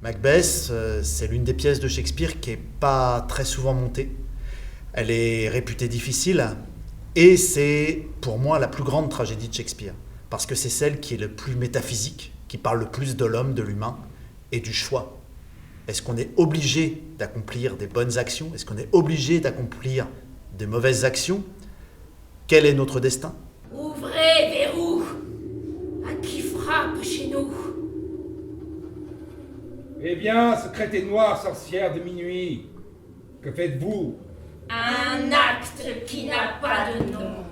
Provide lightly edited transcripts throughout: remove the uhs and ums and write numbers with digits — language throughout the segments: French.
Macbeth, c'est l'une des pièces de Shakespeare qui n'est pas très souvent montée. Elle est réputée difficile et c'est pour moi la plus grande tragédie de Shakespeare parce que c'est celle qui est le plus métaphysique, qui parle le plus de l'homme, de l'humain et du choix. Est-ce qu'on est obligé d'accomplir des bonnes actions? Est-ce qu'on est obligé d'accomplir des mauvaises actions? Quel est notre destin? Ouvrez, verrou! À qui frappe chez nous? Eh bien, secrète et noire sorcière de minuit, que faites-vous? Un acte qui n'a pas de nom.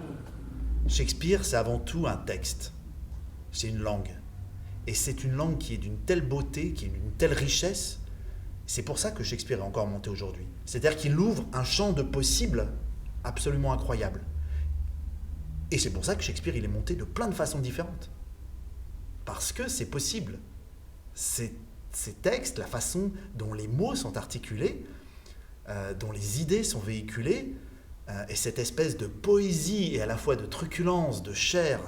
Shakespeare, c'est avant tout un texte. C'est une langue. Et c'est une langue qui est d'une telle beauté, qui est d'une telle richesse. C'est pour ça que Shakespeare est encore monté aujourd'hui. C'est-à-dire qu'il ouvre un champ de possibles absolument incroyable. Et c'est pour ça que Shakespeare, il est monté de plein de façons différentes. Parce que c'est possible. Ces textes, la façon dont les mots sont articulés, dont les idées sont véhiculées, et cette espèce de poésie et à la fois de truculence, de chair.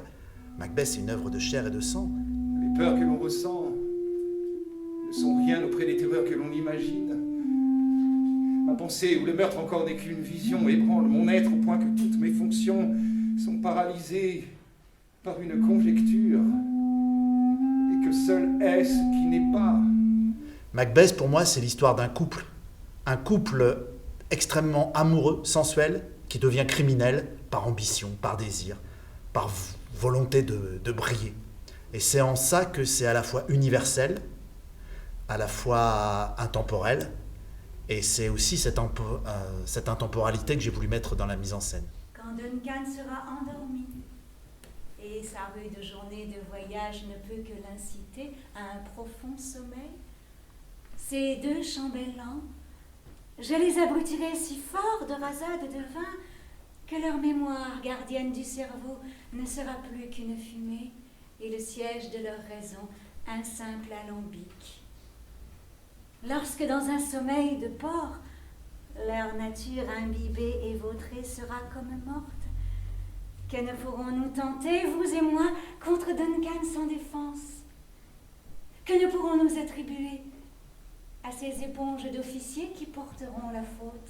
Macbeth, c'est une œuvre de chair et de sang. Les peurs que l'on ressent ne sont rien auprès des terreurs que l'on imagine. Ma pensée où le meurtre encore n'est qu'une vision ébranle mon être au point que toutes mes fonctions sont paralysées par une conjecture et que seul est ce qui n'est pas. Macbeth, pour moi, c'est l'histoire d'un couple. Un couple extrêmement amoureux, sensuel, qui devient criminel par ambition, par désir, par volonté de briller. Et c'est en ça que c'est à la fois universel, à la fois intemporel, et c'est aussi cette intemporalité que j'ai voulu mettre dans la mise en scène. Quand Duncan sera endormi, et sa rude journée de voyage ne peut que l'inciter à un profond sommeil, ces deux chambellans, je les abrutirai si fort de rasade de vin que leur mémoire gardienne du cerveau ne sera plus qu'une fumée et le siège de leur raison un simple alambic. Lorsque dans un sommeil de porc, leur nature imbibée et vautrée sera comme morte, que ne pourrons-nous tenter, vous et moi, contre Duncan sans défense? Que ne pourrons-nous attribuer à ces éponges d'officiers qui porteront la faute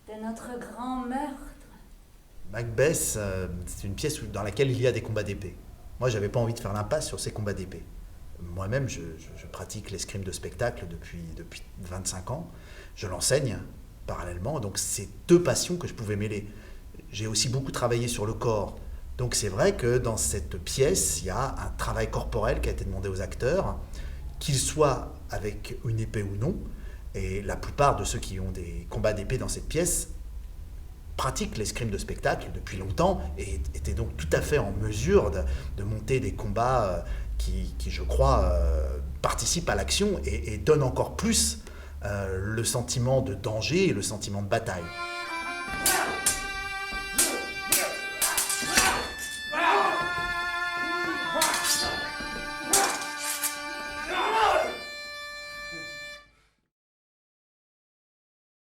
de notre grand meurtre? Macbeth, c'est une pièce dans laquelle il y a des combats d'épée. Moi, j'avais pas envie de faire l'impasse sur ces combats d'épée. Moi-même, je pratique l'escrime de spectacle depuis 25 ans. Je l'enseigne parallèlement, donc c'est deux passions que je pouvais mêler. J'ai aussi beaucoup travaillé sur le corps. Donc c'est vrai que dans cette pièce, il y a un travail corporel qui a été demandé aux acteurs, qu'ils soient avec une épée ou non. Et la plupart de ceux qui ont des combats d'épée dans cette pièce pratiquent l'escrime de spectacle depuis longtemps et étaient donc tout à fait en mesure de monter des combats qui je crois, participent à l'action et donnent encore plus le sentiment de danger et le sentiment de bataille.